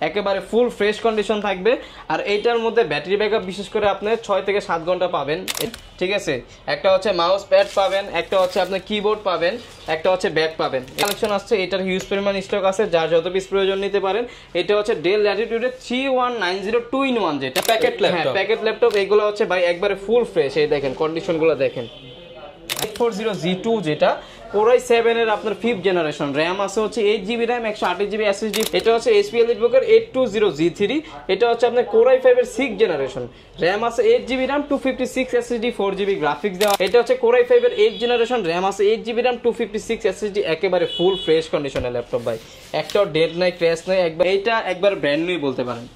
একেবারে full fresh condition থাকবে। আর এইটার মধ্যে ব্যাটারি ব্যাকআপ বিশেষ করে আপনি 6 থেকে 7 ঘন্টা পাবেন, ঠিক আছে। একটা হচ্ছে মাউস প্যাড পাবেন, একটা হচ্ছে আপনার কিবোর্ড পাবেন, একটা হচ্ছে ব্যাগ পাবেন। কালেকশন আসছে, এটার হিউজ পরিমাণ স্টক আছে, যার যত পিস প্রয়োজন নিতে পারেন। এটা হচ্ছে ডেল ল্যাটিটিউডের 3190 2-in-1 যেটা প্যাকেট ল্যাপটপ। প্যাকেট ল্যাপটপ এগুলো হচ্ছে ভাই একবারে ফুল ফ্রেশ। এই দেখেন কন্ডিশনগুলো দেখেন। 840G2 যেটা Core i7 এর আপনার 5th জেনারেশন, র‍্যাম আছে হচ্ছে 8GB র‍্যাম, 128GB SSD। এটা হচ্ছে HP EliteBook এর 820G3। এটা হচ্ছে আপনার Core i5 এর 6th জেনারেশন, র‍্যাম আছে 8GB RAM, 256 SSD, 4GB graphics দেওয়া। এটা হচ্ছে Core i5 এর 8th জেনারেশন, র‍্যাম আছে 8GB র‍্যাম, 256 SSD, একেবারে ফুল ফ্রেশ কন্ডিশনের ল্যাপটপ ভাই। একটাও ডেট নাই, ক্র্যাশ নাই, একবার এইটা একবার ব্র্যান্ড নিউ বলতে পারেন,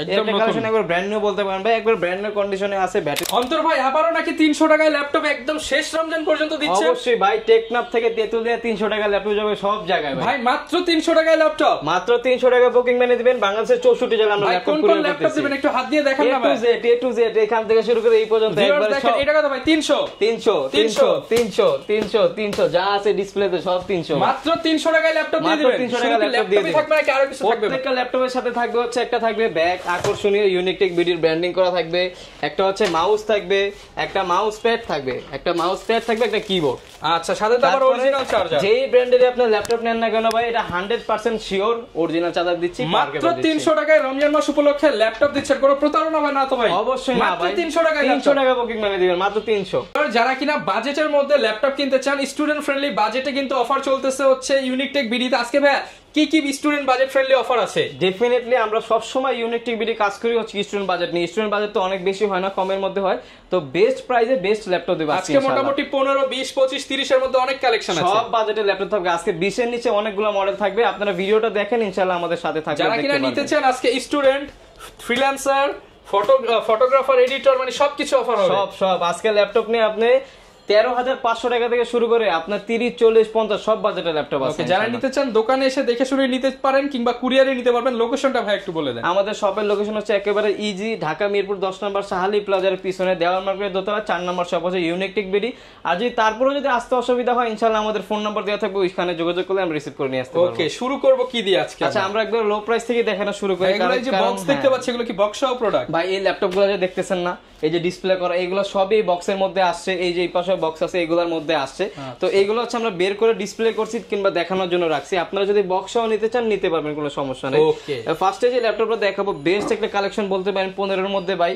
একদম নতুন, একবার ব্র্যান্ড নিউ বলতে পারেন ভাই, একবার ব্র্যান্ড নিউ কন্ডিশনে আছে। ব্যাটারি অন্তর ভাই আবারো নাকি 300 টাকায় ল্যাপটপ একদম শেষ রমজান পর্যন্ত দিচ্ছে? অবশ্যই ভাই, টেকনাফ থেকে তেতুলিয়া 300 টাকা ল্যাপটপ যাবে সব জায়গায় ভাই। মাত্র 300 টাকায় ল্যাপটপ, মাত্র 300 টাকা বুকিং বানিয়ে দিবেন। বাংলাদেশের 64 জেলা আমরা ল্যাপটপ কোন ল্যাপটপ দিবেন একটু হাত দিয়ে দেখান না ভাই। A to Z এখান থেকে শুরু করে এই পর্যন্ত একবার দেখেন। এটা কত ভাই? 300 300 300 300 300 300 যা আছে ডিসপ্লেতে সব 300। মাত্র 300 টাকায় ল্যাপটপ দিয়ে দিবেন। 300 টাকা ল্যাপটপ দিয়ে দিবেন। থাকবে নাকি আরো কিছু থাকবে? প্রত্যেকটা ল্যাপটপের সাথে থাকবে হচ্ছে একটা থাকবে ব্যাগ, আকর্ষণীয় ইউনিকটেক বিডির ব্র্যান্ডিং করা থাকবে, একটা হচ্ছে মাউস থাকবে, একটা মাউস প্যাড থাকবে, একটা মাউস প্যাড থাকবে, একটা কিবোর্ড। আচ্ছা, সাথে তো আবার অরিজিনাল চার্জার। যেই ব্র্যান্ডের আপনি ল্যাপটপ নেন না কেন ভাই, এটা 100% শিওর অরিজিনাল চার্জার দিচ্ছি। মাত্র 300 টাকায় রমজান মাস উপলক্ষে ল্যাপটপ দিচ্ছেন, কোনো প্রতারণা হয় না তো ভাই? অবশ্যই না ভাই, 300 টাকায় 300 টাকা বুকিং মানে দিবেন, মাত্র 300। যারা কিনা বাজেটের মধ্যে ল্যাপটপ কিনতে চান, স্টুডেন্ট ফ্রেন্ডলি বাজেটে কিন্তু অফার চলতেছে হচ্ছে ইউনিকটেক বিডিতে। আজকে ভাই কি কি স্টুডেন্ট বাজেট ফ্রেন্ডলি অফার আছে? ডেফিনেটলি আমরা সব সময় ইউনিকটেক বিডি কাজ করি হচ্ছে স্টুডেন্ট বাজেট নিয়ে। স্টুডেন্ট বাজেট তো অনেক বেশি হয় না, কমের মধ্যে হয়, তো বেস্ট প্রাইসে বেস্ট ল্যাপটপ দেব আজকে। মোটামুটি 15, 20, 25, 30 এর মধ্যে অনেক কালেকশন আছে, সব বাজেটের ল্যাপটপ থাকবে। আজকে 20 এর নিচে অনেকগুলো মডেল থাকবে, আপনারা ভিডিওটা দেখেন, ইনশাআল্লাহ আমাদের সাথে থাকবেন। যারা কিনা নিতে চান আজকে স্টুডেন্ট, ফ্রিল্যান্সার, ফটোগ্রাফার, এডিটর, মানে সবকিছু অফার হবে। সব আজকে ল্যাপটপ নিয়ে আপনি 13,500 টাকা থেকে শুরু করে আপনার 30, 40, 50 সব বাজেটের ল্যাপটপ আছে। যারা নিতে চান দোকানে এসে দেখে শুনে নিতে পারেন, কিংবা কুরিয়ারে নিতে পারবেন। লোকেশনটা ভাই একটু বলে দেন। আমাদের শপের লোকেশন হচ্ছে একেবারে ইজি, ঢাকা মিরপুর 10 নম্বর সাহালি প্লাজার পিছনে দেওয়াল মার্কেটের দোতলা 4 নম্বর শপ হচ্ছে ইউনিকটেক বিডি। আর যদি তারপরে যদি আসতে অসুবিধা হয়, ইনশাআল্লাহ আমাদের ফোন নাম্বার দেওয়া থাকবে, ওইখানে যোগাযোগ করলে আমরা রিসিভ করে নিয়ে আসতে পারবো। ওকে, শুরু করব কি দিয়ে আজকে? আচ্ছা, আমরা একবার লো প্রাইস থেকে দেখানো শুরু করি। কারণ এই যে বক্স দেখতে পাচ্ছি, এগুলো কি বক্স সহ প্রোডাক্ট? ভাই এই ল্যাপটপগুলো যে দেখতেছেন না, এই যে ডিসপ্লে করা, এগুলো সবই বক্সের মধ্যে আসছে। এই যে এই পাশে বক্স আছে, এগুলোর মধ্যে আসছে। তো এইগুলো হচ্ছে আমরা বের করে ডিসপ্লে করছি কিংবা দেখানোর জন্য রাখছি। আপনারা যদি বক্সও নিতে চান নিতে পারবেন, কোনো সমস্যা নেই। ফার্স্টে যে ল্যাপটপটা দেখাবো, বেস্ট একটা কালেকশন বলতে পারেন 15 এর মধ্যে ভাই।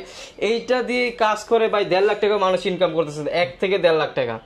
এইটা দিয়ে কাজ করে ভাই 1.5 লাখ টাকা মানুষ ইনকাম করতেছে, 1 থেকে 1.5 লাখ টাকা।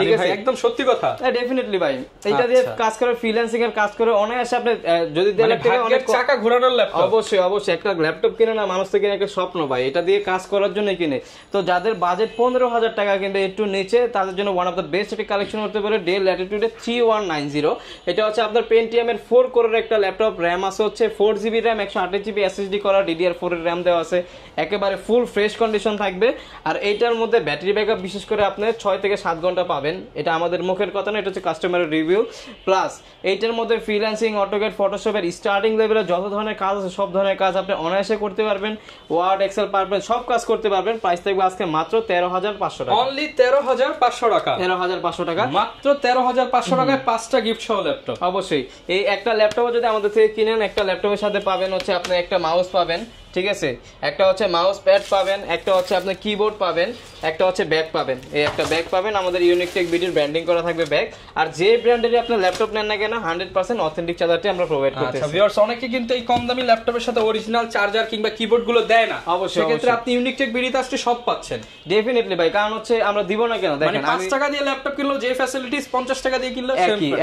ঠিক আছে, একদম সত্যি কথা। ডেফিনেটলি ভাই, এটা দিয়ে কাজ করে, ফ্রিল্যান্সিং এর কাজ করে অনায়াসে আপনি যদি 1.5 লাখ টাকা অনেক চাকা ঘোরানোর ল্যাপটপ। অবশ্যই অবশ্যই, একটা ল্যাপটপ কিনে না মানুষ থেকে একটা স্বপ্ন ভাই, এটা দিয়ে কাজ করার জন্য কিনে। তো যাদের বাজেট 15,000 টাকা কিন্তু একটু নিচে, তাদের জন্য ওয়ান অফ দ্য বেস্ট একটা কালেকশন হতে পারে ডেল ল্যাটিটিউডের 3190। এটা হচ্ছে আপনার পেন্টিয়াম এর 4 কোরের একটা ল্যাপটপ, র‍্যাম আছে হচ্ছে 4GB র‍্যাম, 128GB SSD করা, DDR4 এর র‍্যাম দেওয়া আছে, একেবারে ফুল ফ্রেশ কন্ডিশন থাকবে। আর এইটার মধ্যে ব্যাটারি ব্যাকআপ বিশেষ করে আপনি 6 থেকে 7 ঘন্টা পাবেন। এটা আমাদের মুখের কথা না, এটা হচ্ছে কাস্টমারের রিভিউ। প্লাস এইটার মধ্যে ফ্রিল্যান্সিং, অটোক্যাড, ফটোশপের স্টার্টিং লেভেলে যত ধরনের কাজ আছে সব ধরনের কাজ আপনি অনায়াসে করতে পারবেন। ওয়ার্ড, এক্সেল, পাওয়ারপয়েন্ট সব কাজ করতে পারবেন। প্রাইস থাকবে আজকে মাত্র 13,500 টাকা। অনলি 13,500 টাকা। 13,500 টাকা, মাত্র 13,500 টাকায় 5টা গিফট সহ ল্যাপটপ। অবশ্যই এই একটা ল্যাপটপ যদি আমাদের থেকে কিনেন, একটা ল্যাপটপের সাথে পাবেন হচ্ছে আপনি একটা মাউস পাবেন, ঠিক আছে, একটা হচ্ছে মাউস প্যাড পাবেন, একটা হচ্ছে আপনি কিবোর্ড পাবেন, একটা হচ্ছে ব্যাগ পাবেন। এই একটা ব্যাগ পাবেন, আমাদের ইউনিকটেক বিডির ব্র্যান্ডিং করা থাকবে ব্যাগ। আর যে ব্র্যান্ডেরই আপনি ল্যাপটপ নেন না কেন, 100% অথেন্টিক চার্জারটি আমরা প্রোভাইড করতেছি। আচ্ছা ভিউয়ার্স, অনেকে কিন্তু এই কম দামি ল্যাপটপের সাথে অরিজিনাল চার্জার কিংবা কিবোর্ড গুলো দেয় না। অবশ্যই, সেক্ষেত্রে আপনি ইউনিকটেক বিডিতে আসলে সব পাচ্ছেন। ডেফিনেটলি ভাই, কারণ হচ্ছে আমরা দিব না কেন, দেখেন 5 টাকা দিয়ে ল্যাপটপ কিনলো যে ফ্যাসিলিটিস 50 টাকা দিয়ে কিনলো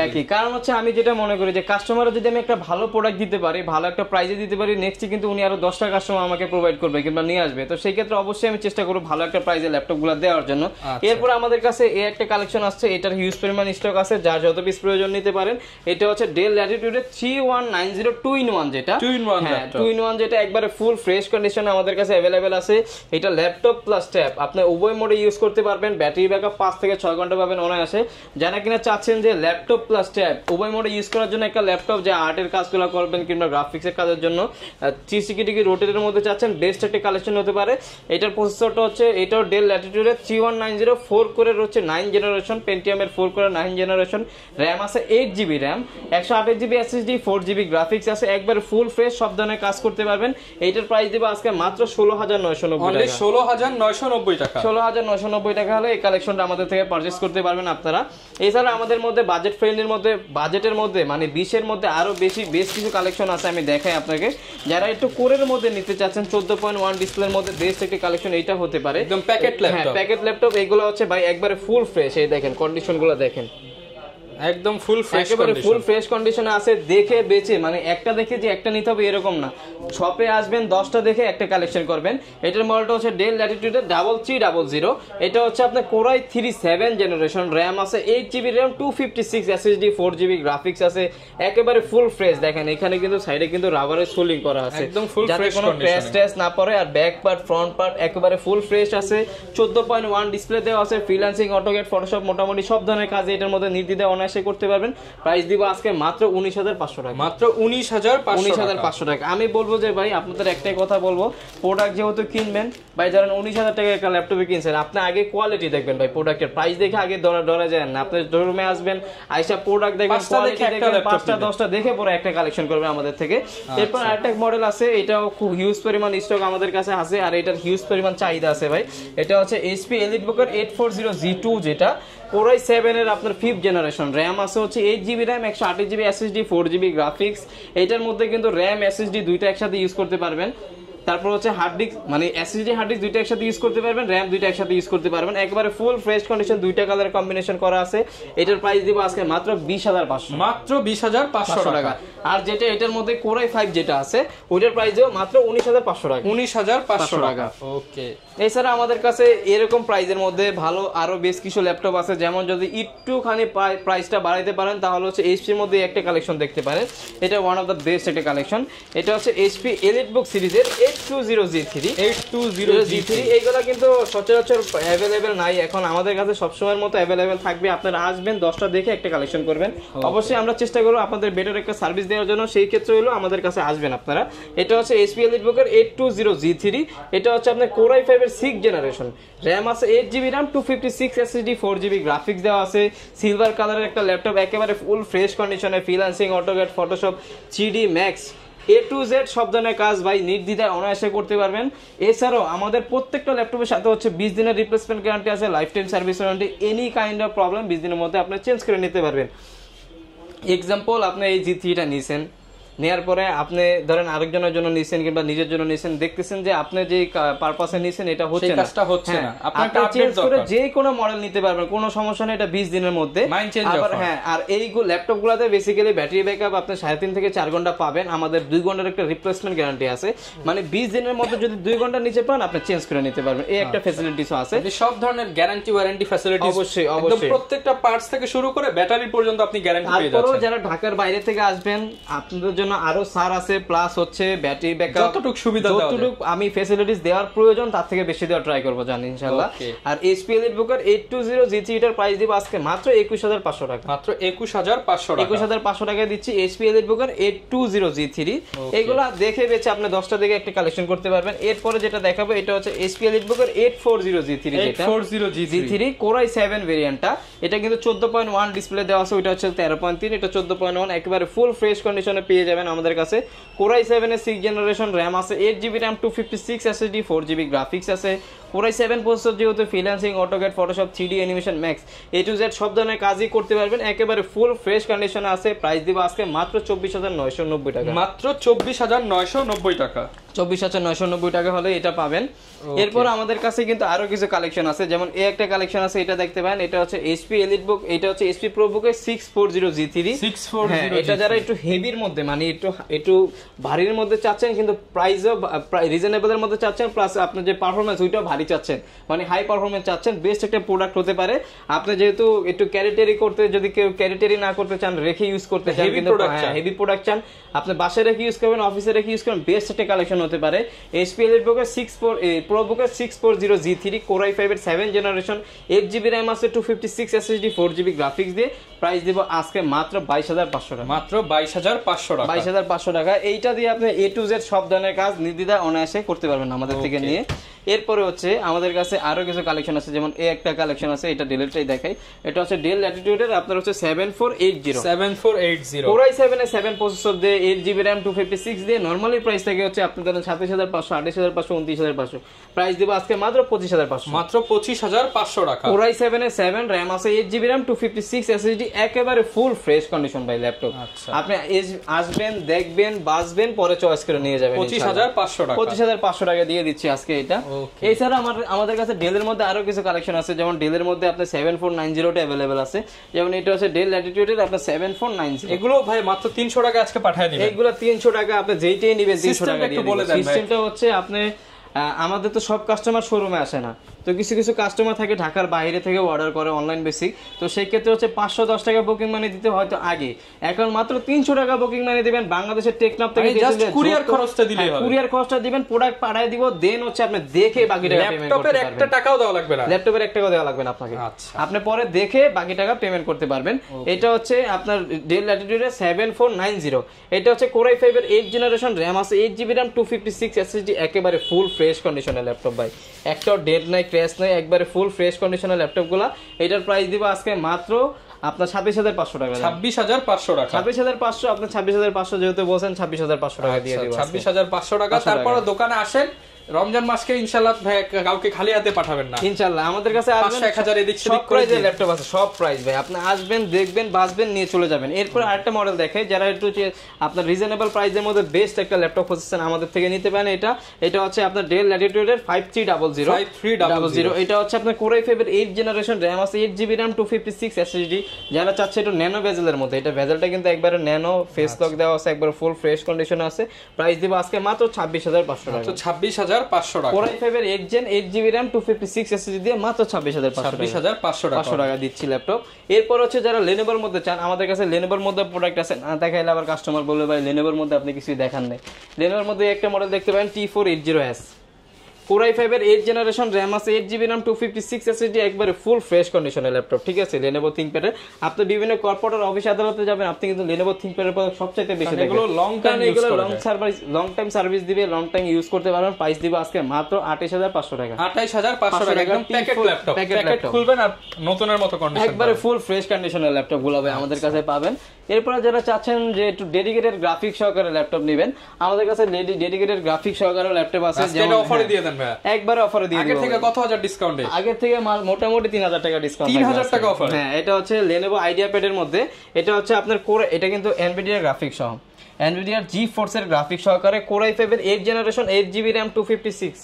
একই। কারণ হচ্ছে আমি যেটা মনে করি যে কাস্টমাররা যদি আমি একটা ভালো প্রোডাক্ট দিতে পারি, ভালো একটা প্রাইসে দিতে পারি, নেক্সট কিন্তু উনি আরো 10টা কাস্টমার আমাকে প্রোভাইড করবে কিংবা নিয়ে আসবে। তো সেই ক্ষেত্রে অবশ্যই আমি চেষ্টা করব ভালো একটা প্রাইসে ল্যাপটপগুলো দেওয়ার জন্য। এরপর আমাদের কাছে এই একটা কালেকশন আসছে, এটার হিউজ পরিমাণ স্টক আছে, যার যত পিস প্রয়োজন নিতে পারেন। এটা হচ্ছে ডেল ল্যাটিটিউডের 3190 2-in-1 যেটা 2-in-1 যেটা একবারে ফুল ফ্রেশ কন্ডিশনে আমাদের কাছে अवेलेबल আছে। এটা ল্যাপটপ প্লাস ট্যাব, আপনি উভয় মোডে ইউজ করতে পারবেন। ব্যাটারি ব্যাকআপ 5 থেকে 6 ঘন্টা পাবেন অনায়াসে। যারা কিনা চাচ্ছেন যে ল্যাপটপ প্লাস ট্যাব উভয় মোডে ইউজ করার জন্য একটা ল্যাপটপ, যে আর্টের কাজগুলো করবেন কিংবা গ্রাফিক্সের কাজের জন্য 360 ডিগ্রি রোটেট বাজেটের মধ্যে চাচ্ছেন বেস্ট একটা কালেকশন হতে পারে। এটার প্রসেসরটা হচ্ছে এটাও ডেল ল্যাটিটিউডের 3190 4 কোরের হচ্ছে 9 জেনারেশন, পেন্টিয়ামের 4 কোরের 9 জেনারেশন, র্যাম আছে 8GB RAM, 128GB SSD, 4GB graphics আছে, একবারে ফুল ফ্রেশ, সব ধরনের কাজ করতে পারবেন। এইটার প্রাইস দেব আজকে মাত্র 16990 টাকা। 16990 টাকা। 16990 টাকা হলে এই কালেকশনটা আমাদের থেকে পারচেজ করতে পারবেন আপনারা। এছাড়া আমাদের মধ্যে বাজেট ফ্রেন্ডলির মধ্যে, বাজেটের মধ্যে মানে 20-এর মধ্যে আরো বেশ কিছু কালেকশন আছে, আমি দেখাই আপনাকে। যারা একটু কোরের মধ্যে নিতে চাচ্ছেন 14.1 ডিসপ্লের মধ্যে বেস্ট একটা কালেকশন এইটা হতে পারে, একদম প্যাকেট ল্যাপটপ। হ্যাঁ প্যাকেট ল্যাপটপ, এগুলো হচ্ছে ভাই একবারে ফুল ফ্রেশ। এই দেখেন কন্ডিশনগুলো দেখেন, একদম ফুল ফ্রেশ একেবারে ফুল ফ্রেশ কন্ডিশনে আছে। দেখে বেচে মানে একটা দেখে যে একটা নিতে হবে এরকম না, শপে আসবেন 10টা দেখে একটা কালেকশন করবেন। এটার মডেলটা হচ্ছে ডেল ল্যাটিটিউডের 3300। এটা হচ্ছে আপনার কোরাই 3 7 জেনারেশন, র্যাম আছে 8GB RAM, 256 SSD, 4GB graphics আছে, একেবারে ফুল ফ্রেশ। দেখেন এখানে কিন্তু সাইডে কিন্তু রাবারের সোলিং করা আছে, একদম ফুল যাতে ফ্রেশ কোনো ক্র্যাশ ট্র্যাশ না পড়ে। আর ব্যাক পার্ট ফ্রন্ট পার্ট একেবারে ফুল ফ্রেশ আছে। 14.1 ডিসপ্লে দেওয়া আছে, ফ্রিল্যান্সিং, অটোক্যাড, ফটোশপ, মোটামুটি সব ধরনের কাজ এটার মধ্যে নির্দ্বিধায় অনায়াসে করতে পারবেন। প্রাইস দিব আজকে মাত্র 19500 টাকা। মাত্র 19500 টাকা। আমি বলবো যে ভাই আপনাদের একটাই কথা বলবো, প্রোডাক্ট যেহেতু কিনবেন ভাই, ধরেন 19000 টাকা একটা ল্যাপটপে কিনছেন, আপনি আগে কোয়ালিটি দেখবেন ভাই, প্রোডাক্টের প্রাইস দেখে আগে ডরা যায় না। আপনি শোরুমে আসবেন, আইসা প্রোডাক্ট দেখবেন, কোয়ালিটি দেখবেন, 5টা 10টা দেখে পরে একটা কালেকশন করবেন আমাদের থেকে। এরপর আরেকটা মডেল আছে, এটাও খুব হিউজ পরিমাণ স্টক আমাদের কাছে আছে, আর এটার হিউজ পরিমাণ চাহিদা আছে ভাই। এটা হচ্ছে HP EliteBooker 840G2, যেটা কোরাই 7 এর আপনার 5th জেনারেশন, র্যাম আছে হচ্ছে 8GB RAM, 128GB SSD, 4GB graphics. এটার মধ্যে কিন্তু র্যাম SSD দুইটা একসাথে ইউজ করতে পারবেন। তারপর হচ্ছে হার্ড ডিস্ক, মানে SSD হার্ড ডিস্ক দুইটা একসাথে ইউজ করতে পারবেন, র্যাম দুইটা একসাথে ইউজ করতে পারবেন। একবারে ফুল ফ্রেশ কন্ডিশন, দুইটা কালার কম্বিনেশন করা আছে। এটার প্রাইস দিব আজকে মাত্র 20500, মাত্র 20500 টাকা। আর যেটা এটার মধ্যে কোরাই 5 যেটা আছে ওইটার প্রাইস দিব মাত্র 19500 টাকা। 19500 টাকা। ওকে। এছাড়া আমাদের কাছে এরকম প্রাইসের মধ্যে ভালো আরো বেশ কিছু ল্যাপটপ আছে, যেমন যদি একটুখানি প্রাইসটা বাড়াইতে পারেন তাহলে হচ্ছে HPর মধ্যে একটা কালেকশন দেখতে পারেন। এটা ওয়ান অফ দ্য বেস্ট একটা কালেকশন। এটা হচ্ছে HP EliteBook সিরিজের 820G3। এইগুলা কিন্তু সচরাচর অ্যাভেলেবেল নাই এখন, আমাদের কাছে সবসময়ের মতো অ্যাভেলেবেল থাকবে। আপনারা আসবেন 10টা দেখে একটা কালেকশন করবেন। অবশ্যই আমরা চেষ্টা করবো আপনাদের বেটার একটা সার্ভিস দেওয়ার জন্য, সেই ক্ষেত্রে হলো আমাদের কাছে আসবেন আপনারা। এটা হচ্ছে HP EliteBooker 820G3। এটা হচ্ছে আপনার কোরাই 5 এর 6th জেনারেশন, র্যাম আছে 8GB RAM, 256 SSD, 4GB graphics দেওয়া আছে। সিলভার কালারের একটা ল্যাপটপ, একেবারে ফুল ফ্রেশ কন্ডিশনে, freelancing, AutoCAD, Photoshop, 3D Max, A to Z সব ধরনের কাজ ভাই নির্দ্বিধায় অনায়াসে করতে পারবেন। এছাড়াও আমাদের প্রত্যেকটা ল্যাপটপের সাথে হচ্ছে 20 দিনের রিপ্লেসমেন্ট গ্যারান্টি আছে, life time service warranty. Any kind of problem 20 দিনের মধ্যে আপনি চেঞ্জ করে নিতে পারবেন। এক্সাম্পল, আপনি এই G3টা নিছেন, নেয়ার পরে আপনি ধরেন আরেকজনের জন্য নিছেন কিংবা নিজের জন্য নিছেন, দেখতেছেন যে আপনি যে পারপাসে নিছেন এটা হচ্ছে না, কাজটা হচ্ছে না, আপনি চেঞ্জ করে যে কোনো মডেল নিতে পারবেন, কোনো সমস্যা নেই। এটা 20 দিনের মধ্যে আবার হ্যাঁ। আর এই ল্যাপটপগুলোতে বেসিক্যালি ব্যাটারি ব্যাকআপ আপনি 3.5 থেকে 4 ঘন্টা পাবেন। আমাদের 2 ঘন্টার একটা রিপ্লেসমেন্ট গ্যারান্টি আছে, মানে 20 দিনের মধ্যে যদি 2 ঘন্টা নিচে পান আপনি চেঞ্জ করে নিতে পারবেন। এই একটা ফ্যাসিলিটিসও আছে। সব ধরনের গ্যারান্টি ওয়ারেন্টি ফ্যাসিলিটি অবশ্যই প্রত্যেকটা পার্টস থেকে শুরু করে ব্যাটারি পর্যন্ত আপনি গ্যারান্টি পেয়ে যাচ্ছেন। যারা ঢাকার বাইরে থেকে আসবেন আপনাদের জন্য আরো সার আছে, প্লাস হচ্ছে ব্যাটারি ব্যাকআপ, যতটুকু সুবিধা যতটুকু আমি ফ্যাসিলিটিস দেওয়ার প্রয়োজন তার থেকে বেশি দেওয়ার ট্রাই করব জানি ইনশাআল্লাহ। আর HP EliteBooker 820G3 এটার প্রাইস দিব আজকে মাত্র 21500 টাকা। মাত্র 21500 টাকা। 21500 টাকায় দিচ্ছি HP EliteBooker 820G3। এগুলা দেখে বেচে আপনি 10টা দেখে একটা কালেকশন করতে পারবেন। এরপরে যেটা দেখাবো এটা হচ্ছে HP EliteBooker 840G3, যেটা 840G3 কোরাই 7 ভেরিয়েন্টটা। এটা কিন্তু 14.1 ডিসপ্লে দেওয়া আছে, ওটা হচ্ছে 13.3, এটা 14.1, একেবারে ফুল ফ্রেশ কন্ডিশনে পেয়ে যাবেন আমাদের কাছে। কোরাই 7 এর 6th জেনারেশন, র্যাম আছে 8GB RAM, 256 SSD, 4GB graphics আছে। কোরাই 7 প্রসেসর যেহেতু freelancing, AutoCAD, Photoshop, 3D animation, max, A to Z সব ধরনের কাজই করতে পারবেন। একেবারে ফুল ফ্রেশ কন্ডিশনে আছে। প্রাইস দিব আজকে মাত্র 24990 টাকা। মাত্র 24990 টাকা। 24990 টাকা হলে এটা পাবেন। এরপর আমাদের কাছে কিন্তু আরো কিছু কালেকশন আছে, যেমন এই একটা কালেকশন আছে, এটা দেখতে পারেন। এটা হচ্ছে HP EliteBook, এটা হচ্ছে HP ProBook 640G3। এটা যারা একটু হেভির মধ্যে মানে একটু ভারীর মধ্যে চাচ্ছেন কিন্তু প্রাইসও রিজনেবল এর মধ্যে চাচ্ছেন, প্লাস আপনার যে পারফরম্যান্স ওইটাও ভারী চাচ্ছেন, মানে হাই পারফরম্যান্স চাচ্ছেন, বেস্ট একটা প্রোডাক্ট হতে পারে। আপনি যেহেতু একটু ক্যারিটারি করতে, যদি কেউ ক্যারিটারি না করতে চান, রেখে ইউজ করতে চান, কিন্তু হেভি প্রোডাক্ট চান, আপনি বাসায় রেখে ইউজ করবেন, অফিসে রেখে ইউজ করবেন, বেস্ট একটা কালেকশন হতে পারে এইচপি এলিটবুকের 64 প্রোবুকের 640 G3 Core i5 এর 7 জেনারেশন 8GB RAM আছে 256 SSD 4GB গ্রাফিক্স দিয়ে প্রাইস দিব আজকে মাত্র 22500 টাকা। মাত্র 22500 টাকা। 22500 টাকা। এইটা দিয়ে আপনি A to Z সব ধরনের কাজ নির্দ্বিধায় অনায়াসে করতে পারবেন আমাদের থেকে নিয়ে। এরপরে হচ্ছে আমাদের কাছে আরো কিছু কালেকশন আছে, যেমন এই একটা কালেকশন আছে, এটা ডেলেরটাই দেখাই। এটা হচ্ছে ডেল ল্যাটিটিউডের আপনার হচ্ছে 7480 Core i7 এর 7 প্রসেসর দিয়ে 8GB RAM 256 দিয়ে নরমালি প্রাইস থাকে হচ্ছে আপনি ধরেন 27500, 28500, 29500, প্রাইস দিব আজকে মাত্র 25500। মাত্র 25500 টাকা। Core i7 এর 7 RAM আছে 8GB RAM 256 SSD একেবারে ফুল ফ্রেশ কন্ডিশন ভাই ল্যাপটপ। আপনি আসবেন, দেখবেন, বাসবেন, পরে চয়েস করে নিয়ে যাবেন। 25500 টাকা। 25500 টাকা দিয়ে দিচ্ছি আজকে এটা। এছাড়া আমাদের কাছে ডেলের মধ্যে আরো কিছু কালেকশন আছে, যেমন ডেলের মধ্যে আপনার 7490 টা अवेलेबल আছে, যেমন এটা হচ্ছে ডেল ল্যাটিটিউডের আপনার 7490। এগুলো ভাই মাত্র 300 টাকা আজকে পাঠিয়ে দিবেন। এগুলো 300 টাকা, আপনি যেইটাই নেবেন 300 টাকা দিয়ে দিবেন। সিস্টেমটা হচ্ছে আপনি আমাদের তো সব কাস্টমার শোরুমে আসে না, তো কিছু কিছু কাস্টমার থাকে ঢাকার বাইরে থেকে অর্ডার করে অনলাইন বেসিক, তো সেই ক্ষেত্রে হচ্ছে 510 টাকা বুকিং মানি দিতে হয়তো আগে, এখন মাত্র 300 টাকা বুকিং মানি দিবেন। বাংলাদেশের টেকনাফ থেকে জাস্ট কুরিয়ার খরচটা দিলেই হবে। কুরিয়ার খরচটা দিবেন, প্রোডাক্ট পাঠিয়ে দিব, দেন হচ্ছে আপনি দেখে বাকি টাকা পেমেন্ট করতে পারবেন। ল্যাপটপের একটা টাকাও দেওয়া লাগবে না। ল্যাপটপের 1 টাকাও দেওয়া লাগবে না আপনাকে। আপনি পরে দেখে বাকি টাকা পেমেন্ট করতে পারবেন। এটা হচ্ছে আপনার ডেল ল্যাটিটিউডের 7490। এটা হচ্ছে Core i5 এর 8 জেনারেশন, RAM আছে 8GB RAM 256 SSD একেবারে ফুল ফ্রেশ কন্ডিশনের ল্যাপটপ ভাই, একটাও ডেড নাই, ক্র্যাশ নাই, একবারে ফুল ফ্রেশ কন্ডিশনের ল্যাপটপগুলো। এটার প্রাইস দিব আজকে মাত্র আপনার 26500 টাকা। 26500 টাকা। 26500, আপনি 26500 যেহেতু বলছেন 26500 টাকা দিয়ে দিব। 26500 টাকা। তারপর দোকানে আসেন, রমজান মাসকে ইনশাআল্লাহ কাউকে খালি হাতে পাঠাবেন না ইনশাআল্লাহ। আমাদের কাছে 500-1000 এদিক সেদিক করে যে ল্যাপটপ আছে সব প্রাইস ভাই, আপনি আসবেন, দেখবেন, বাসবেন, নিয়ে চলে যাবেন। এরপর আরেকটা মডেল দেখাই, যারা একটু আপনার রিজনেবল প্রাইসের মধ্যে বেস্ট একটা ল্যাপটপ খুঁজছেন আমাদের থেকে নিতে পারেন। এটা হচ্ছে আপনার ডেল ল্যাটিটিউডের 5300। এটা হচ্ছে আপনার Core i5 এর 8 জেনারেশন, RAM আছে 8GB RAM 256 SSD। যারা চাচ্ছে একটু ন্যানো বেজেলের মধ্যে, এটা বেজেলটা কিন্তু একবারে ন্যানো, ফেস লক দেওয়া আছে, একবার ফুল ফ্রেশ কন্ডিশনে আছে। প্রাইস দিব আজকে মাত্র 26500 টাকা। 26500 টাকা। Core i5 এর 8 জেন 8GB RAM 256 SSD দিয়ে মাত্র 26500 টাকা দিচ্ছি ল্যাপটপ। এরপর হচ্ছে যারা লেনোভোর মধ্যে চান, আমাদের কাছে লেনোভোর মধ্যে প্রোডাক্ট আছে, না দেখাইলে আবার কাস্টমার বলবে ভাই লেনোভোর মধ্যে আপনি কিছুই দেখান নাই। লেনোভোর মধ্যে একটা মডেল দেখতে পারেন T480S, Core i5 এর 8 জেনারেশন, RAM আছে 8GB RAM 256 SSD একবারে ফুল ফ্রেশ কন্ডিশনের ল্যাপটপ। ঠিক আছে, Lenovo ThinkPad এর আপনি বিভিন্ন কর্পোরেট অফিস আদালতে যাবেন, আপনি কিন্তু Lenovo ThinkPad এর প্রোডাক্ট সবচেয়ে বেশি দেখবেন। এগুলো লং টাইম ইউজ করতে পারবেন, লং টাইম সার্ভিস দিবে, লং টাইম ইউজ করতে পারবেন। প্রাইস দিব আজকে মাত্র 28500 টাকা। 28500 টাকা একদম প্যাকেট ল্যাপটপ, প্যাকেট খুলবেন আর নতুনের মতো কন্ডিশন, একবারে ফুল ফ্রেশ কন্ডিশনের ল্যাপটপ গুলো আমাদের কাছে পাবেন। এরপর যারা চাচ্ছেন যে একটু ডেডিকেটেড গ্রাফিক্স সহকারে ল্যাপটপ নেবেন, আমাদের কাছে ডেডিকেটেড গ্রাফিক্স সহকারে ল্যাপটপ আছে, যেটা অফারে দিয়ে দেন ভাই, একবারে অফারে দিয়ে আগে থেকে কত হাজার ডিসকাউন্টে? আগে থেকে মোটামুটি 3000 টাকা ডিসকাউন্ট, 3000 টাকা অফার। হ্যাঁ, এটা হচ্ছে Lenovo IdeaPad এর মধ্যে। এটা হচ্ছে আপনার কোর, এটা কিন্তু Nvidia গ্রাফিক্স সহ, Nvidia GeForce এর গ্রাফিক্স সহকারে Core i5 এর 8 জেনারেশন 8GB RAM 256।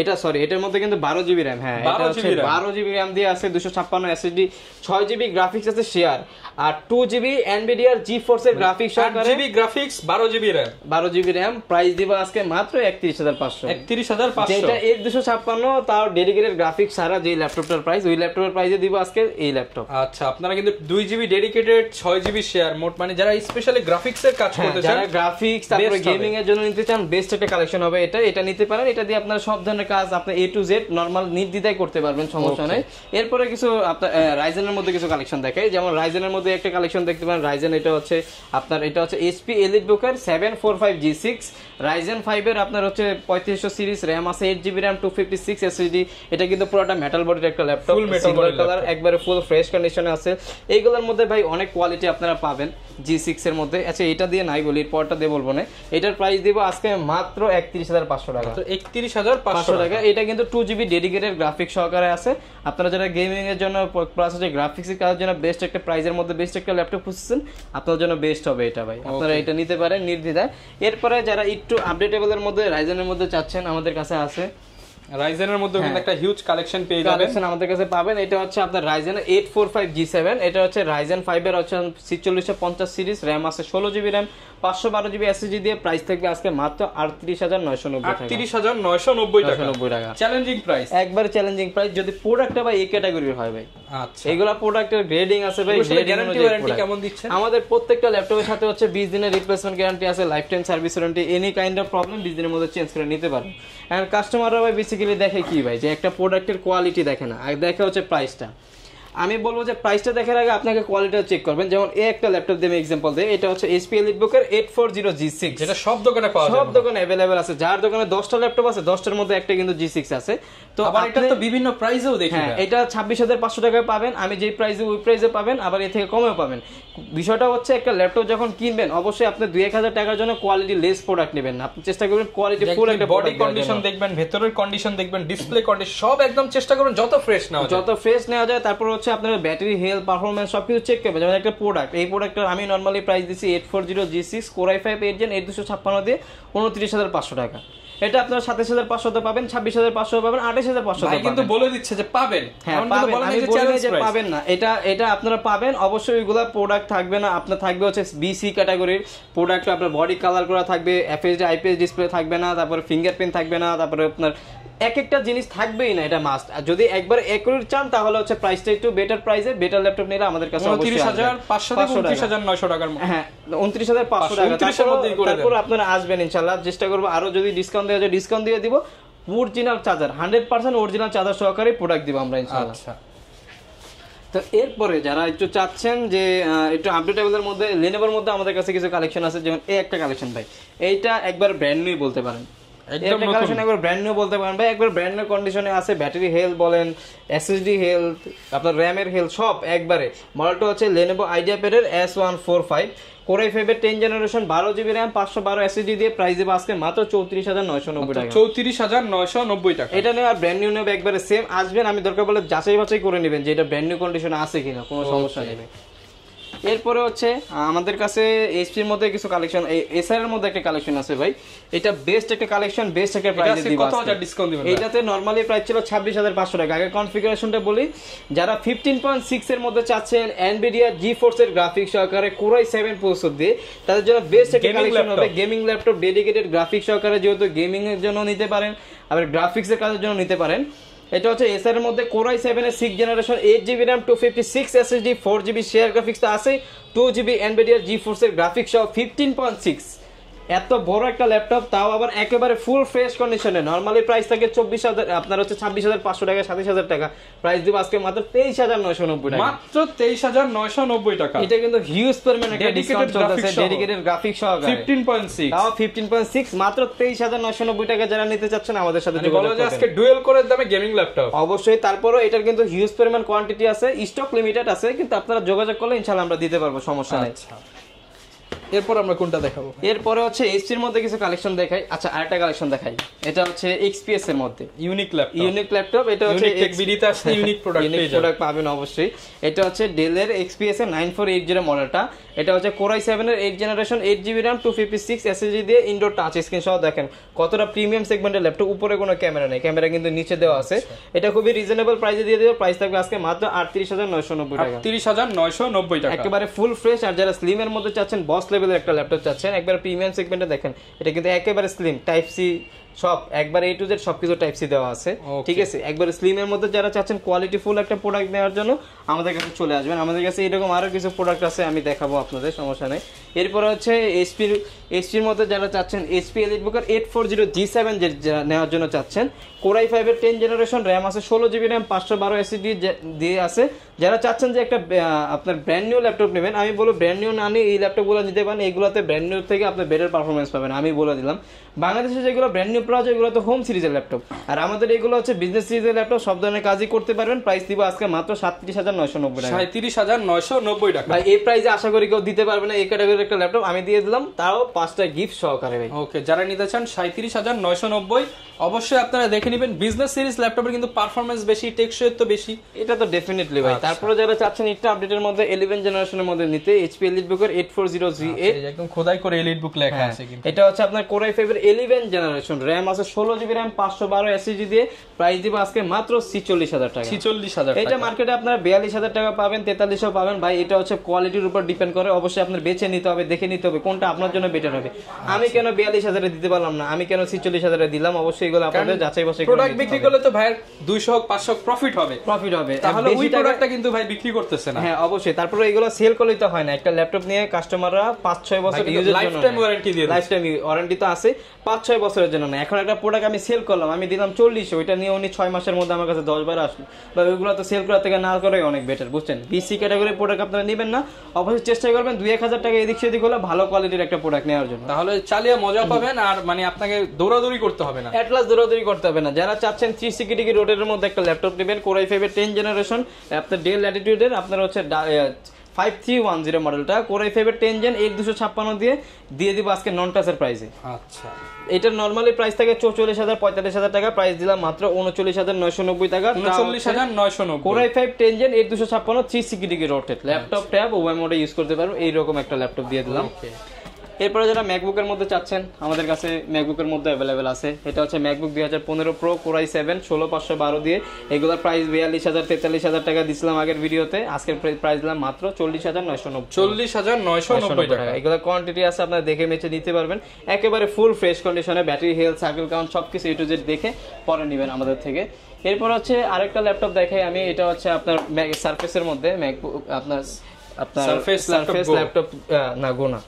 এটা সরি, এটার মধ্যে কিন্তু 12GB RAM। হ্যাঁ, এটা হচ্ছে 12GB RAM দিয়ে আছে, 256 SSD, 6GB গ্রাফিক্স আছে শেয়ার, আর 2GB Nvidia GeForce এর গ্রাফিক্স সহকারে 8GB graphics 12GB RAM। 12GB RAM price দিব আজকে মাত্র 31500। 31500, যেটা 256, তাও ডেডিকেটেড গ্রাফিক্স ছাড়া যে ল্যাপটপটার প্রাইস, ওই ল্যাপটপের প্রাইসে দিব আজকে এই ল্যাপটপ। আচ্ছা, আপনারা কিন্তু 2GB ডেডিকেটেড, 6GB শেয়ার, মোট মানে যারা স্পেশালি গ্রাফিক্স এর কাজ করতে চান, যারা গ্রাফিক্স তারপরে গেমিং এর জন্য নিতে চান, বেস্ট একটা কালেকশন হবে এটা নিতে পারেন। এটা দিয়ে আপনারা সব ধরনের কাজ আপনি A to Z নরমাল নির্দ্বিধায় করতে পারবেন, সমস্যা নাই। এরপরে কিছু আপনার রাইজেনের মধ্যে কিছু কালেকশন দেখাই, যেমন রাইজেনের মধ্যে একটা কালেকশন দেখতে পারেন। রাইজেন এটা হচ্ছে HP EliteBook এর 745G6, Ryzen 5 এর আপনার হচ্ছে 3500 সিরিজ, RAM আছে 8GB RAM 256 SSD। এটা কিন্তু পুরোটা মেটাল বডির একটা ল্যাপটপ, ফুল মেটাল বডি কালার, একবারে ফুল ফ্রেশ কন্ডিশনে আছে। এইগুলোর মধ্যে ভাই অনেক কোয়ালিটি আপনারা পাবেন G6 এর মধ্যে। আচ্ছা, এটা দিয়ে নাই বলি, পরটা দিয়ে বলবো না। এটার প্রাইস দিব আজকে মাত্র 31500 টাকা। 31500 টাকা। এটা কিন্তু 2GB ডেডিকেটেড গ্রাফিক্স সহকারে আছে। আপনারা যারা গেমিং এর জন্য প্লাস হচ্ছে গ্রাফিক্স এর কাজের জন্য বেস্ট একটা প্রাইজের মধ্যে বেস্ট একটা ল্যাপটপ খুঁজছেন, আপনাদের জন্য বেস্ট হবে এটা ভাই। আপনারা এটা নিতে পারেন নির্দ্বিধায়। এরপরে যারা একটু আপডেটেবল এর মধ্যে রাইজেনের মধ্যে চাচ্ছেন, আমাদের কাছে আছে রাইজেনের মধ্যে কিন্তু একটা হিউজ কালেকশন পেয়ে যাবেন। কালেকশন আমাদের কাছে পাবেন। এটা হচ্ছে আপনার রাইজেন 845G7, এটা হচ্ছে রাইজেন 5 এর হচ্ছে 4650 সিরিজ, র‍্যাম আছে 16GB র‍্যাম, 512GB এসএসডি দিয়ে। প্রাইস থাকবে আজকে মাত্র 38990 টাকা। 38990 টাকা চ্যালেঞ্জিং প্রাইস, একবার চ্যালেঞ্জিং প্রাইস। যদি প্রোডাক্টটা ভাই এই ক্যাটাগরির হয় ভাই, আচ্ছা এগুলা প্রোডাক্টের গ্রেডিং আছে ভাই, গ্যারান্টি ওয়ারেন্টি কেমন দিচ্ছেন? আমাদের প্রত্যেকটা ল্যাপটপের সাথে হচ্ছে 20 দিনের রিপ্লেসমেন্ট গ্যারান্টি আছে, life time service warranty, any kind of problem 20 দিনের মধ্যে চেঞ্জ করে নিতে পারবেন। এন্ড কাস্টমাররা ভাই বেসিক্যালি দেখে কি ভাই, যে একটা প্রোডাক্টের কোয়ালিটি দেখে না, আর দেখে হচ্ছে প্রাইসটা। আমি বলবো যে প্রাইসটা দেখার আগে আপনাকে কোয়ালিটিটা চেক করবেন। যেমন এই একটা ল্যাপটপ দিয়ে আমি एग्जांपल দেই, এটা হচ্ছে HP EliteBook-এর 840G6, যেটা সব দোকানে পাওয়া যায়, সব দোকানে अवेलेबल আছে। যার দোকানে 10টা ল্যাপটপ আছে 10টার মধ্যে একটা কিন্তু G6 আছে। তো আবার এটা তো বিভিন্ন প্রাইসেও দেখি, হ্যাঁ এটা 26500 টাকায় পাবেন, আমি যেই প্রাইসে ওই প্রাইসে পাবেন, আবার এর থেকে কমেও পাবেন। বিষয়টা হচ্ছে একটা ল্যাপটপ যখন কিনবেন অবশ্যই আপনি 2-1000 টাকার জন্য কোয়ালিটি লেস প্রোডাক্ট নেবেন না, আপনি চেষ্টা করবেন কোয়ালিটি ফুল একটা বডি কন্ডিশন দেখবেন, ভেতরের কন্ডিশন দেখবেন, ডিসপ্লে কন্ডিশন সব একদম চেষ্টা করবেন যত ফ্রেশ নেওয়া যায়, যত ফ্রেশ নেওয়া যায়। তারপর হচ্ছে আপনার ব্যাটারি হেলথ পারফরম্যান্স সবকিছু চেক করবেন। যেমন একটা প্রোডাক্ট, এই প্রোডাক্টের আমি নরমালি প্রাইস দিছি 840G6 Core i5 8 Gen 8256 দিয়ে 29500 টাকা। এটা আপনারা 27500 পাবেন, 26500 পাবেন, 28500 ভাই কিন্তু বলে দিচ্ছে যে পাবেন, হ্যাঁ পাবেন, আমি বলি যে পাবেন না, এটা আপনারা পাবেন। অবশ্যই ওইগুলা প্রোডাক্ট থাকবে না, আপনার থাকবে হচ্ছে BC ক্যাটাগরির প্রোডাক্ট, আপনার বডি কালার করা থাকবে, FHD IPS ডিসপ্লে থাকবে না, তারপরে ফিঙ্গারপ্রিন্ট থাকবে না, তারপরে আপনার এক একটা জিনিস থাকবেই না, এটা মাস্ট। আর যদি একবার একুরেট চান তাহলে হচ্ছে প্রাইসটা একটু বেটার প্রাইসে, বেটার ল্যাপটপ নিলে আমাদের কাছে অবশ্যই 29500 থেকে 29900 টাকার মধ্যে, হ্যাঁ 29500 টাকা। তারপর আপনারা আসবেন ইনশাআল্লাহ, চেষ্টা করব আরো যদি ডিসকাউন্ট দেওয়া যায় ডিসকাউন্ট দিয়ে দিব। অরিজিনাল চার্জার 100% অরিজিনাল চার্জার সহকারে প্রোডাক্ট দিব আমরা ইনশাআল্লাহ। আচ্ছা, তো এরপরে যারা একটু চাচ্ছেন যে একটু আপডেটেবলের মধ্যে, লেনোভোর মধ্যে আমাদের কাছে কিছু কালেকশন আছে। যেমন এই একটা কালেকশন ভাই, এইটা একবার ব্র্যান্ড নিউ বলতে পারেন, একদম কালেকশন একবার ব্র্যান্ড নিউ বলতে পারেন ভাই, একবার ব্র্যান্ড নিউ কন্ডিশনে আছে। ব্যাটারি হেলথ বলেন, এসএসডি হেলথ, আপনার র‍্যামের হেলথ সব একবারে। মডেলটা হচ্ছে Lenovo IdeaPad এর S145 Core i5 এর 10 জেনারেশন, 12GB RAM, 512 এসএসডি দিয়ে। প্রাইস দেব আজকে মাত্র 34990 টাকা। 34990 টাকা। এটা নিয়ে আর ব্র্যান্ড নিউ নেবে একবারে সেম। আসবেন, আমি দরকার বলে যাচাই বাছাই করে নেবেন যে এটা ব্র্যান্ড নিউ কন্ডিশনে আছে কিনা, কোনো সমস্যা নেই। এরপরে হচ্ছে আমাদের কাছে এইচপির মধ্যে কিছু কালেকশন, এসআর এর মধ্যে একটা কালেকশন আছে ভাই, এটা বেস্ট একটা কালেকশন, বেস্ট একটা প্রাইসে দিব। কত হাজার ডিসকাউন্ট দিবেন? এইটাতে নরমালি প্রাইস ছিল 26500 টাকা। আগে কনফিগারেশনটা বলি, যারা 15.6 এর মধ্যে চাচ্ছেন Nvidia GeForce এর গ্রাফিক্স সহকারে Core i7 প্রসেসর দিয়ে, তাদের জন্য বেস্ট একটা কালেকশন হবে। গেমিং ল্যাপটপ ডেডিকেটেড গ্রাফিক্স সহকারে, যেহেতু গেমিং এর জন্য নিতে পারেন, আবার গ্রাফিক্স এর কাজের জন্য নিতে পারেন। এটা হচ্ছে এসআর এর মধ্যে Core i7 এর 6 generation, 8GB RAM, 256 SSD, 4GB share graphics তো আছে, 2GB Nvidia GeForce এর গ্রাফিক্স সহ 15.6। এত বড় একটা ল্যাপটপ, তাও আবার একেবারে ফুল ফ্রেশ কন্ডিশনে। নরমালি প্রাইস থাকে 24000, আপনার হচ্ছে 26500 টাকা, 27000 টাকা। প্রাইস দিব আজকে মাত্র 23990 টাকা, মাত্র 23990 টাকা। এটা কিন্তু হিউজ পরিমাণ একটা ডিসকাউন্ট চলতেছে, ডেডিকেটেড গ্রাফিক্স সহকারে 15.6, তাও 15.6 মাত্র 23990 টাকা। যারা নিতে চাচ্ছেন আমাদের সাথে যোগাযোগ করুন। আজকে ডুয়েল কোরের দামে গেমিং ল্যাপটপ অবশ্যই। তারপরও এটার কিন্তু হিউজ পরিমাণ কোয়ান্টিটি আছে, স্টক লিমিটেড আছে, কিন্তু আপনারা যোগাযোগ করলে ইনশাআল্লাহ আমরা দিতে পারবো, সমস্যা নেই। এরপর আমরা কোনটা দেখাবো? এরপরে হচ্ছে এইচপির মধ্যে কিছু কালেকশন দেখাই। আচ্ছা আরেকটা কালেকশন দেখাই, এটা হচ্ছে XPS এর মধ্যে ইউনিক ল্যাপটপ। এটা হচ্ছে বিডিতে আসছে ইউনিক প্রোডাক্ট পাবেন অবশ্যই। এটা হচ্ছে ডেল এর XPS এর 9480 মডেলটা। এটা হচ্ছে Core i7 এর 8 জেনারেশন, 8GB RAM, 256 SSD দিয়ে, ইনডোর টাচ স্ক্রিন সহ। দেখেন কতটা প্রিমিয়াম সেগমেন্টের ল্যাপটপ, উপরে কোনো ক্যামেরা নেই, ক্যামেরা কিন্তু নিচে দেওয়া আছে। এটা খুবই রিজনেবল প্রাইসে দিয়ে দেব। প্রাইস থাকবে আজকে মাত্র 38990 টাকা। 33990 টাকা, একেবারে ফুল ফ্রেশ। আর যারা স্লিম এর মধ্যে চাচ্ছেন, বস লেভেলের একটা ল্যাপটপ চাচ্ছেন, একবার প্রিমিয়াম সেগমেন্টে, দেখেন এটা কিন্তু একেবারে স্লিম, টাইপ সি সব একবার A to Z সবকিছু টাইপ সি দেওয়া আছে, ঠিক আছে। একবার স্লিম এর মধ্যে যারা চাচ্ছেন কোয়ালিটি ফুল একটা প্রোডাক্ট নেওয়ার জন্য আমাদের কাছে চলে আসবেন। আমাদের কাছে এরকম আরো কিছু প্রোডাক্ট আছে, আমি দেখাবো আপনাদের, সমস্যা নেই। এরপর হচ্ছে এইচপির মধ্যে যারা চাচ্ছেন HP EliteBook 840G7 নেওয়ার জন্য চাচ্ছেন, Core i5 এর 10 জেনারেশন, RAM আছে 16GB RAM, 512 এসএসডি দিয়ে আছে। যারা চাচ্ছেন যে একটা আপনার ব্র্যান্ড নিউ ল্যাপটপ নেবেন, আমি বলবো ব্র্যান্ড নিউ না নিয়ে এই ল্যাপটপগুলো নিতে পারেন। এইগুলোতে ব্র্যান্ড নিউ থেকে আপনি বেটার পারফরমেন্স পাবেন, আমি বলে দিলাম। বাংলাদেশে যেগুলো ব্র্যান্ড নিউ পাওয়া যায় এগুলো তো হোম সিরিজের ল্যাপটপ, আর আমাদের এগুলো হচ্ছে বিজনেস সিরিজের ল্যাপটপ, সব ধরনের কাজই করতে পারবেন। প্রাইস দিব আজকে মাত্র 37990 টাকা। 37990 টাকা। ভাই এই প্রাইসে আশা করি কেউ দিতে পারবে না, এই ক্যাটাগরির একটা ল্যাপটপ আমি দিয়ে দিলাম, তাও 5টা গিফট সহকারে ভাই। ওকে, যারা নিতে চান 37,990 অবশ্যই আপনারা দেখে নেবেন। বিজনেস সিরিজ ল্যাপটপের কিন্তু পারফরম্যান্স বেশি, টেকসই তো বেশি, এটা তো ডেফিনেটলি ভাই। তারপরে যারা চাচ্ছেন একটু আপডেটের মধ্যে 11 জেনারেশনের মধ্যে নিতে, HP EliteBook এর 840G8 একদম খোদাই করে এলিট বুক লেখা আছে কিন্তু। এটা হচ্ছে আপনার Core i5 এর 11 জেনারেশন, RAM আছে 16GB RAM 512 SSD দিয়ে, প্রাইস দিব আজকে মাত্র 46,000 টাকা। 46,000 এটা মার্কেটে আপনারা 42,000 টাকা পাবেন, 4300 পাবেন ভাই। এটা হচ্ছে কোয়ালিটির উপর ডিপেন্ড করে, অবশ্যই আপনার বেছে নিতে হবে, দেখে নিতে হবে কোনটা আপনার জন্য বেটার হবে। আমি কেন 42,000 এ দিতে পারলাম না, আমি কেন 46,000 এ দিলাম, অবশ্যই এগুলো আপনাদের যাচাই বাছাই করে প্রোডাক্ট বিক্রি করলে তো ভাই 200 হোক 500 প্রফিট হবে, তাহলে ওই প্রোডাক্টটা কিন্তু ভাই বিক্রি করতেছে না। হ্যাঁ অবশ্যই, তারপরে এগুলো সেল করলেই তো হয় না। একটা ল্যাপটপ নিয়ে কাস্টমাররা 5-6 বছর ইউজের জন্য, লাইফ টাইম ওয়ারেন্টি দিয়ে, লাইফ টাইম ওয়ারেন্টি তো আছে 5-6 বছরের জন্য না। এখন একটা প্রোডাক্ট আমি সেল করলাম, আমি দিলাম 40, ওইটা নিয়ে উনি 6 মাসের মধ্যে আমার কাছে 10 বার আসলো, বা ওইগুলো তো সেল করার থেকে না করাই অনেক বেটার, বুঝছেন? বিসি ক্যাটাগরির প্রোডাক্ট আপনারা নেবেন না, অবশ্যই চেষ্টা করবেন 2-1000 টাকা এদিক সেদিক হলে ভালো কোয়ালিটির একটা প্রোডাক্ট নেওয়ার জন্য, তাহলে চালিয়ে মজা পাবেন। আর মানে আপনাকে দৌড়াদৌড়ি করতে হবে না, অ্যাটলাস দৌড়াদৌড়ি করতে হবে না। যারা চাচ্ছেন 360 ডিগ্রি রোটের মধ্যে একটা ল্যাপটপ নেবেন, Core i5 এর 10 জেনারেশন, আপনার ডেল ল্যাটিটিউডের, আপনার হচ্ছে 5310 মডেলটা, Core i5 এর 10 জেন 8256 দিয়ে দিব আজকে নন টাচের প্রাইসে। আচ্ছা, এটার নরমালি প্রাইস থাকে 44,000-45,000 টাকা, প্রাইস দিলাম মাত্র 39,990 টাকা। 39,990 Core i5 10 gen 8256 360 degree rotate laptop, tab ওয়াই মোডে ইউজ করতে পারো, এইরকম একটা ল্যাপটপ দিয়ে দিলাম। এরপরে যারা ম্যাকবুকের মধ্যে চাচ্ছেন, আমাদের কাছে ম্যাকবুকের মধ্যে অ্যাভেলেবেল আছে। এটা হচ্ছে ম্যাকবুক 2015 প্রো Core i7 16512 দিয়ে, এগুলোর প্রাইস 42,000-43,000 টাকা দিছিলাম আগের ভিডিওতে, আজকের প্রাইস দিলাম মাত্র 40,990 40,990 টাকা। এগুলো কোয়ান্টিটি আছে, আপনারা দেখে মেচে নিতে পারবেন, একেবারে ফুল ফ্রেশ কন্ডিশনে, ব্যাটারি হেলথ, সাইকেল কাউন্ট সবকিছু A to Z দেখে পরে নেবেন আমাদের থেকে। এরপর হচ্ছে আরেকটা ল্যাপটপ দেখাই আমি, এটা হচ্ছে আপনার সারফেসের মধ্যে ম্যাকবুক, আপনার সারফেস ল্যাপটপ না গোনা।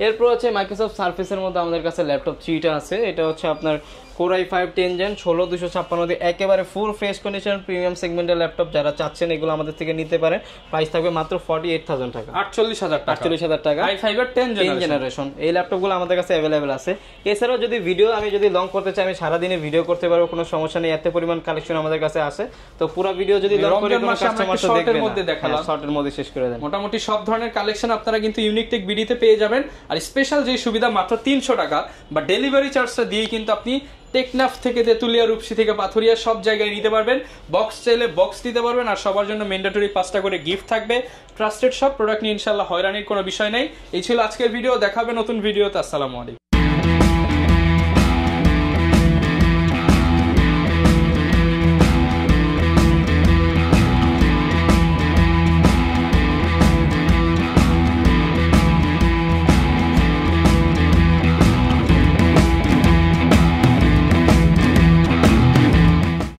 এরপর হচ্ছে মাইক্রোসফট সারফেসের মধ্যে আমাদের কাছে ল্যাপটপ 3টা আছে। এটা হচ্ছে আপনার Core i5 10 জেন 16256 দিয়ে, একেবারে ফুল ফ্রেশ কন্ডিশন প্রিমিয়াম সেগমেন্টের ল্যাপটপ। যারা চাচ্ছেন এগুলো আমাদের থেকে নিতে পারেন, প্রাইস থাকবে মাত্র 48,000 টাকা, 48,000 টাকা। i5 এর 10 জেনারেশন এই ল্যাপটপগুলো আমাদের কাছে अवेलेबल আছে। এছাড়াও যদি ভিডিও আমি যদি লং করতে চাই, আমি সারা দিনে ভিডিও করতে পারবো, কোনো সমস্যা নেই, এত পরিমাণ কালেকশন আমাদের কাছে আছে। তো পুরো ভিডিও যদি লং করে কোনো কাস্টমার তো দেখবেন মধ্যে দেখালাম, শর্টের মধ্যে শেষ করে দেন। মোটামুটি সব ধরনের কালেকশন আপনারা কিন্তু ইউনিকটেক বিডিতে পেয়ে যাবেন। আর স্পেশাল যে সুবিধা মাত্র 300 টাকা বা ডেলিভারি চার্জটা দিয়ে কিন্তু আপনি টেকনাফ থেকে তেতুলিয়া, রূপসী থেকে পাথুরিয়া সব জায়গায় নিতে পারবেন। বক্স চাইলে বক্স দিতে পারবেন, আর সবার জন্য ম্যান্ডেটরি 5টা করে গিফট থাকবে। ট্রাস্টেড সব প্রোডাক্ট নিয়ে ইনশাআল্লাহ হয়রানির কোনো বিষয় নেই। এই ছিল আজকের ভিডিও, দেখাবে নতুন ভিডিওতে। আসসালামু আলাইকুম।